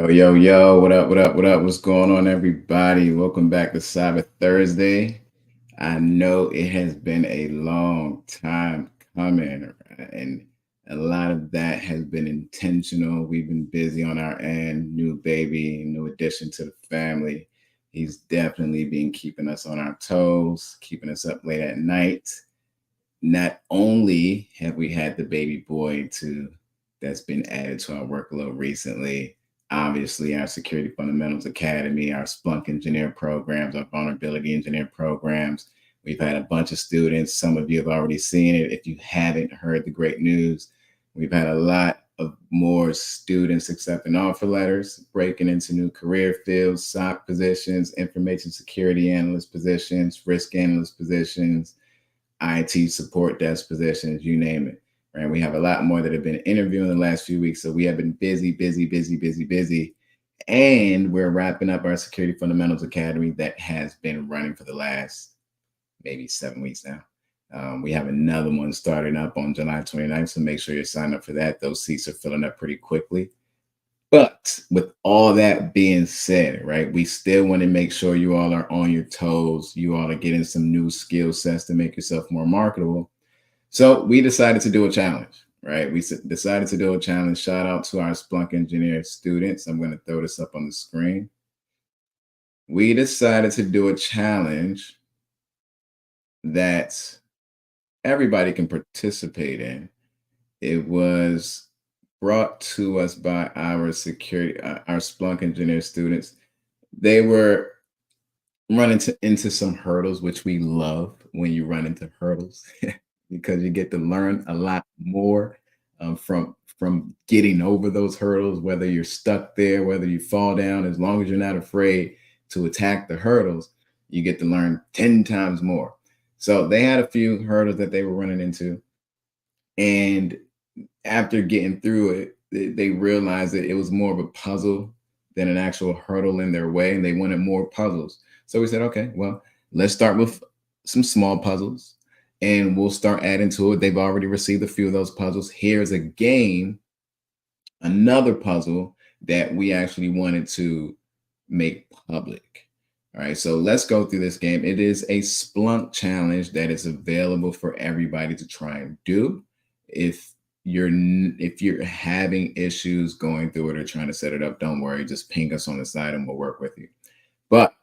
Yo, yo, yo, what up, what up, what up? What's going on, everybody? Welcome back to Sabbath Thursday. I know it has been a long time coming, and a lot of that has been intentional. We've been busy on our end, new baby, new addition to the family. He's definitely been keeping us on our toes, keeping us up late at night. Not only have we had the baby boy that's been added to our workload recently, obviously our Security Fundamentals Academy, our Splunk engineer programs, our vulnerability engineer programs. We've had a bunch of students. Some of you have already seen it. If you haven't heard the great news, we've had a lot of more students accepting offer letters, breaking into new career fields, SOC positions, information security analyst positions, risk analyst positions, IT support desk positions, you name it. Right. We have a lot more that have been interviewing the last few weeks. So we have been busy, busy, busy, busy, busy. And we're wrapping up our Security Fundamentals Academy that has been running for the last maybe 7 weeks now. We have another one starting up on July 29th. So make sure you're signed up for that. Those seats are filling up pretty quickly. But with all that being said, right, we still want to make sure you all are on your toes. You all are getting some new skill sets to make yourself more marketable. So we decided to do a challenge, right? We decided to do a challenge. Shout out to our Splunk engineer students. I'm going to throw this up on the screen. We decided to do a challenge that everybody can participate in. It was brought to us by our our Splunk engineer students. They were running into some hurdles, which we love when you run into hurdles because you get to learn a lot more from getting over those hurdles, whether you're stuck there, whether you fall down, as long as you're not afraid to attack the hurdles, you get to learn 10 times more. So they had a few hurdles that they were running into. And after getting through it, they realized that it was more of a puzzle than an actual hurdle in their way, and they wanted more puzzles. So we said, okay, well, let's start with some small puzzles, and we'll start adding to it. They've already received a few of those puzzles. Here's a game, another puzzle that we actually wanted to make public. All right, so let's go through this game. It is a Splunk challenge that is available for everybody to try and do. If you're having issues going through it or trying to set it up, don't worry, just ping us on the side and we'll work with you. But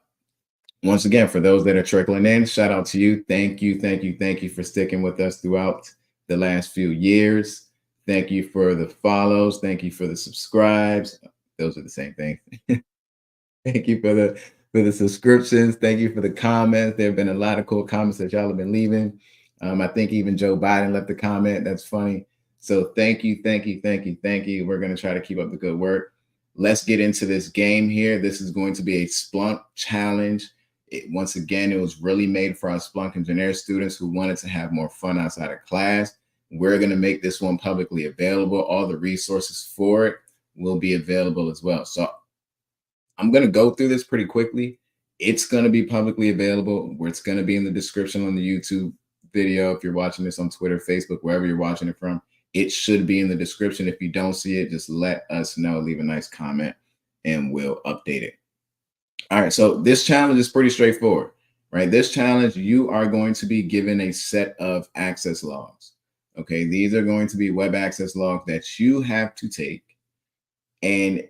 once again, for those that are trickling in, shout out to you. Thank you, thank you, thank you for sticking with us throughout the last few years. Thank you for the follows. Thank you for the subscribes. Those are the same thing. Thank you for the subscriptions. Thank you for the comments. There have been a lot of cool comments that y'all have been leaving. I think even Joe Biden left a comment. That's funny. So thank you, thank you, thank you, thank you. We're going to try to keep up the good work. Let's get into this game here. This is going to be a Splunk challenge. Once again, it was really made for our Splunk engineer students who wanted to have more fun outside of class. We're going to make this one publicly available. All the resources for it will be available as well. So I'm going to go through this pretty quickly. It's going to be publicly available, where it's going to be in the description on the YouTube video. If you're watching this on Twitter, Facebook, wherever you're watching it from, it should be in the description. If you don't see it, just let us know. Leave a nice comment and we'll update it. All right, so this challenge is pretty straightforward, right? This challenge, you are going to be given a set of access logs. Okay, these are going to be web access logs that you have to take and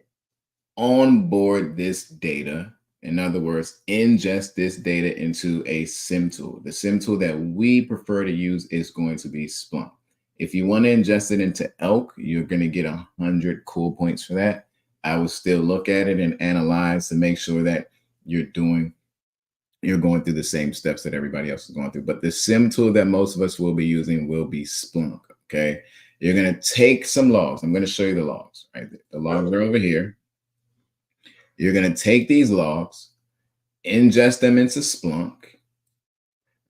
onboard this data. In other words, ingest this data into a SIM tool. The SIM tool that we prefer to use is going to be Splunk. If you want to ingest it into Elk, you're going to get 100 cool points for that. I will still look at it and analyze to make sure that you're going through the same steps that everybody else is going through. But the SIM tool that most of us will be using will be Splunk. Okay, you're going to take some logs. I'm going to show you the logs. Right, the logs are over here. You're going to take these logs, ingest them into Splunk.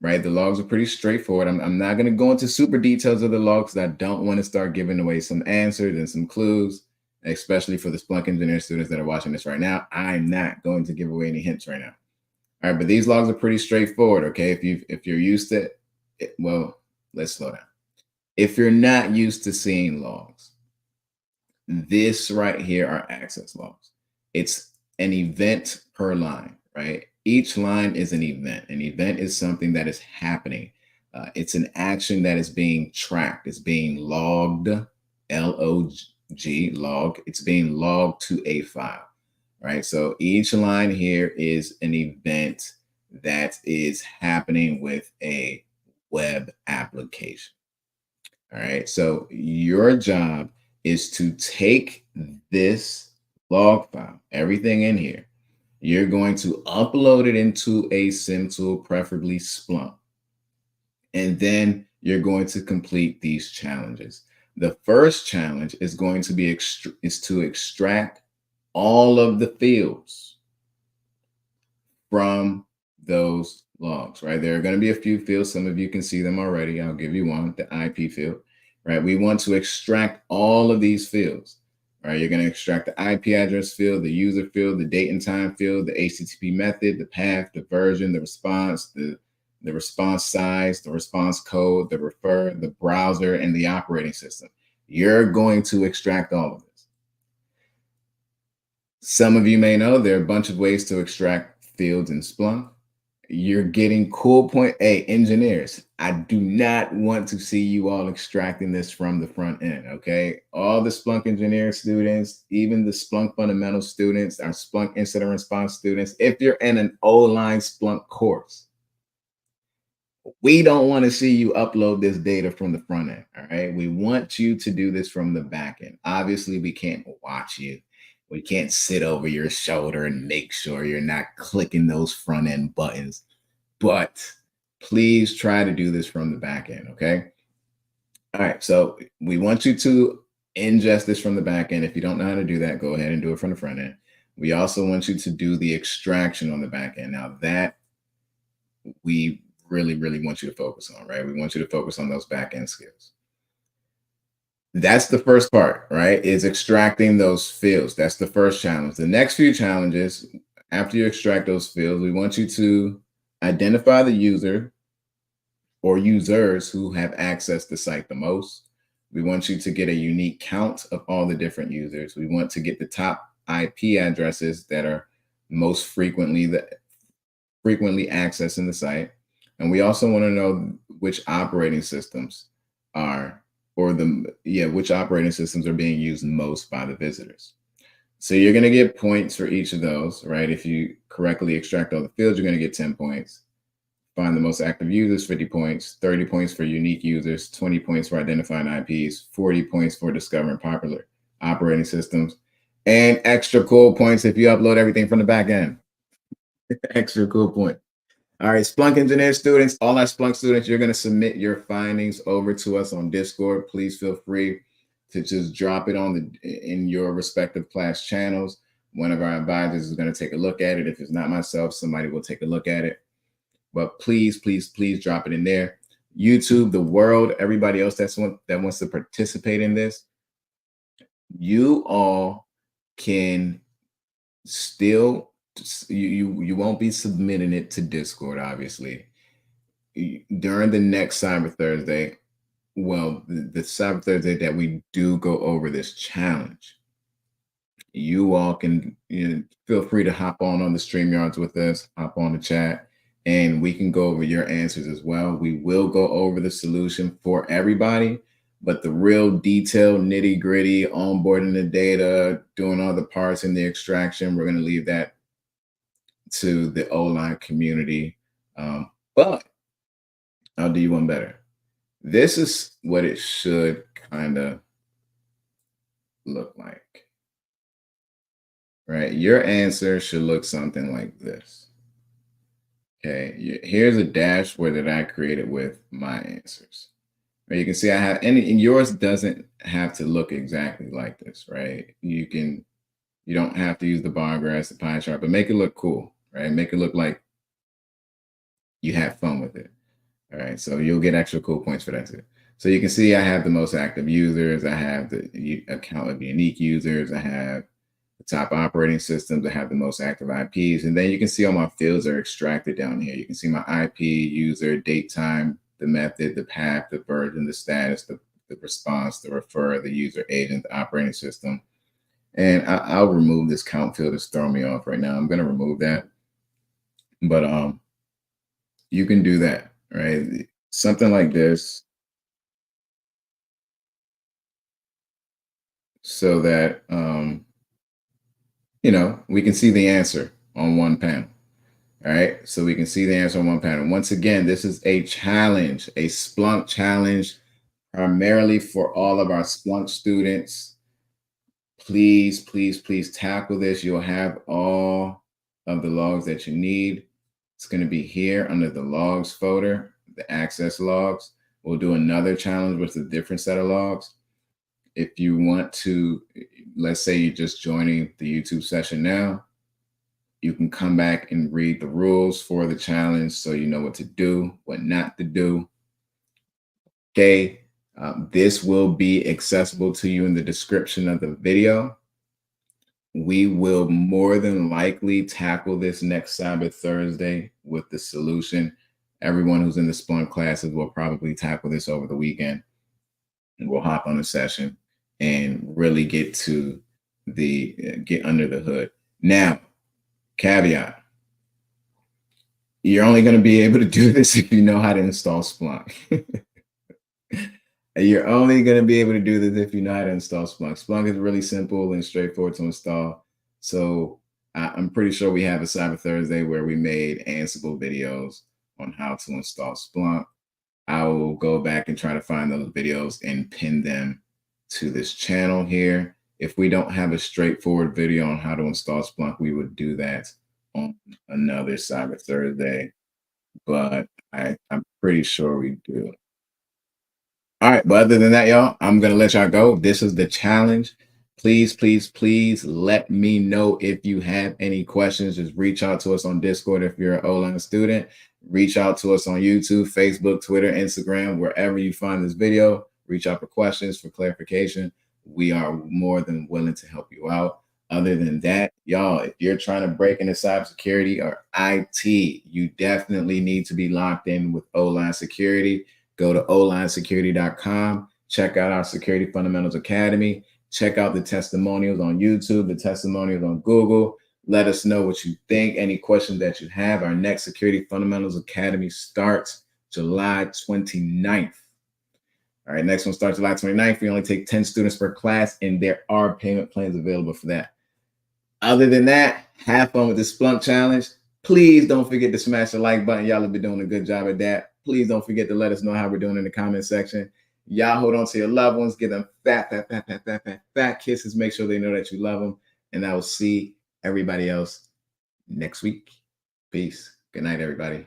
Right, the logs are pretty straightforward. I'm not going to go into super details of the logs because I don't want to start giving away some answers and some clues, especially for the Splunk engineer students that are watching this right now. I'm not going to give away any hints right now. All right, but these logs are pretty straightforward. Okay, if you're used to it, well, let's slow down. If you're not used to seeing logs, this right here are access logs. It's an event per line, right? Each line is an event. An event is something that is happening. It's an action that is being tracked. It's being logged, log. It's being logged to a file, right? So each line here is an event that is happening with a web application. All right. So your job is to take this log file, everything in here. You're going to upload it into a SIM tool, preferably Splunk. And then you're going to complete these challenges. The first challenge is going to be is to extract all of the fields from those logs, right? There are going to be a few fields. Some of you can see them already. I'll give you one, the IP field, right? We want to extract all of these fields, right? You're going to extract the IP address field, the user field, the date and time field, the HTTP method, the path, the version, the response, the response size, the response code, the refer, the browser, and the operating system. You're going to extract all of this. Some of you may know there are a bunch of ways to extract fields in Splunk. You're getting cool point. Hey, engineers, I do not want to see you all extracting this from the front end, okay? All the Splunk engineer students, even the Splunk fundamental students, our Splunk incident response students, if you're in an O-line Splunk course, we don't want to see you upload this data from the front end, all right? We want you to do this from the back end. Obviously, we can't watch you. We can't sit over your shoulder and make sure you're not clicking those front end buttons. But please try to do this from the back end, okay? All right, so we want you to ingest this from the back end. If you don't know how to do that, go ahead and do it from the front end. We also want you to do the extraction on the back end. Now that we really, really want you to focus on, right? We want you to focus on those back end skills. That's the first part, right? Is extracting those fields. That's the first challenge. The next few challenges, after you extract those fields, we want you to identify the user or users who have accessed the site the most. We want you to get a unique count of all the different users. We want to get the top IP addresses that are most frequently accessing the site. And we also want to know which operating systems are which operating systems are being used most by the visitors. So you're going to get points for each of those, right? If you correctly extract all the fields, you're going to get 10 points. Find the most active users, 50 points, 30 points for unique users, 20 points for identifying IPs, 40 points for discovering popular operating systems, and extra cool points if you upload everything from the back end. Extra cool point. All right, Splunk engineer students, all our Splunk students, you're going to submit your findings over to us on Discord. Please feel free to just drop it in your respective class channels. One of our advisors is going to take a look at it. If it's not myself, somebody will take a look at it. But please, please, please drop it in there. YouTube, the world, everybody else that wants to participate in this, you all can still, you won't be submitting it to Discord, obviously. During the next Cyber Thursday, well, the Cyber Thursday that we do go over this challenge, you all can feel free to hop on the StreamYards with us, hop on the chat, and we can go over your answers as well. We will go over the solution for everybody, but the real detailed nitty gritty, onboarding the data, doing all the parts in the extraction, we're going to leave that to the O-line community. But I'll do you one better. This is what it should kind of look like, right? Your answer should look something like this. Okay, here's a dashboard that I created with my answers. Right, you can see I have, and yours doesn't have to look exactly like this, right? You don't have to use the bar graphs, the pie chart, but make it look cool, right? Make it look like you had fun with it. All right, so you'll get extra cool points for that too. So you can see I have the most active users. I have the account of unique users. I have the top operating systems. I have the most active IPs. And then you can see all my fields are extracted down here. You can see my IP, user, date, time, the method, the path, the version, the status, the response, the refer, the user agent, the operating system. And I'll remove this count field that's throwing me off right now. I'm going to remove that. But you can do that, right? Something like this, so that we can see the answer on one panel. All right. So we can see the answer on one panel. Once again, this is a challenge, a Splunk challenge, primarily for all of our Splunk students. Please, please, please tackle this. You'll have all of the logs that you need. It's going to be here under the logs folder, the access logs. We'll do another challenge with a different set of logs. If you want to, let's say you're just joining the YouTube session now, you can come back and read the rules for the challenge so you know what to do, what not to do. Okay. This will be accessible to you in the description of the video. We will more than likely tackle this next Cyber Thursday with the solution. Everyone who's in the Splunk classes will probably tackle this over the weekend. And we'll hop on a session and really get to get under the hood. Now, caveat, you're only going to be able to do this if you know how to install Splunk. You're only going to be able to do this if you know how to install Splunk. Splunk is really simple and straightforward to install. So I'm pretty sure we have a Cyber Thursday where we made Ansible videos on how to install Splunk. I will go back and try to find those videos and pin them to this channel here. If we don't have a straightforward video on how to install Splunk, we would do that on another Cyber Thursday, but I'm pretty sure we do. All right, but other than that, y'all, I'm going to let y'all go. This is the challenge. Please, please, please let me know if you have any questions. Just reach out to us on Discord if you're an O-line student. Reach out to us on YouTube, Facebook, Twitter, Instagram, wherever you find this video. Reach out for questions, for clarification. We are more than willing to help you out. Other than that, y'all, if you're trying to break into cybersecurity or IT, you definitely need to be locked in with O-line security. Go to olinesecurity.com. Check out our Security Fundamentals Academy. Check out the testimonials on YouTube, the testimonials on Google. Let us know what you think, any questions that you have. Our next Security Fundamentals Academy starts July 29th. All right, next one starts July 29th. We only take 10 students per class, and there are payment plans available for that. Other than that, have fun with the Splunk challenge. Please don't forget to smash the like button. Y'all have been doing a good job at that. Please don't forget to let us know how we're doing in the comment section. Y'all hold on to your loved ones. Give them fat kisses. Make sure they know that you love them. And I will see everybody else next week. Peace. Good night, everybody.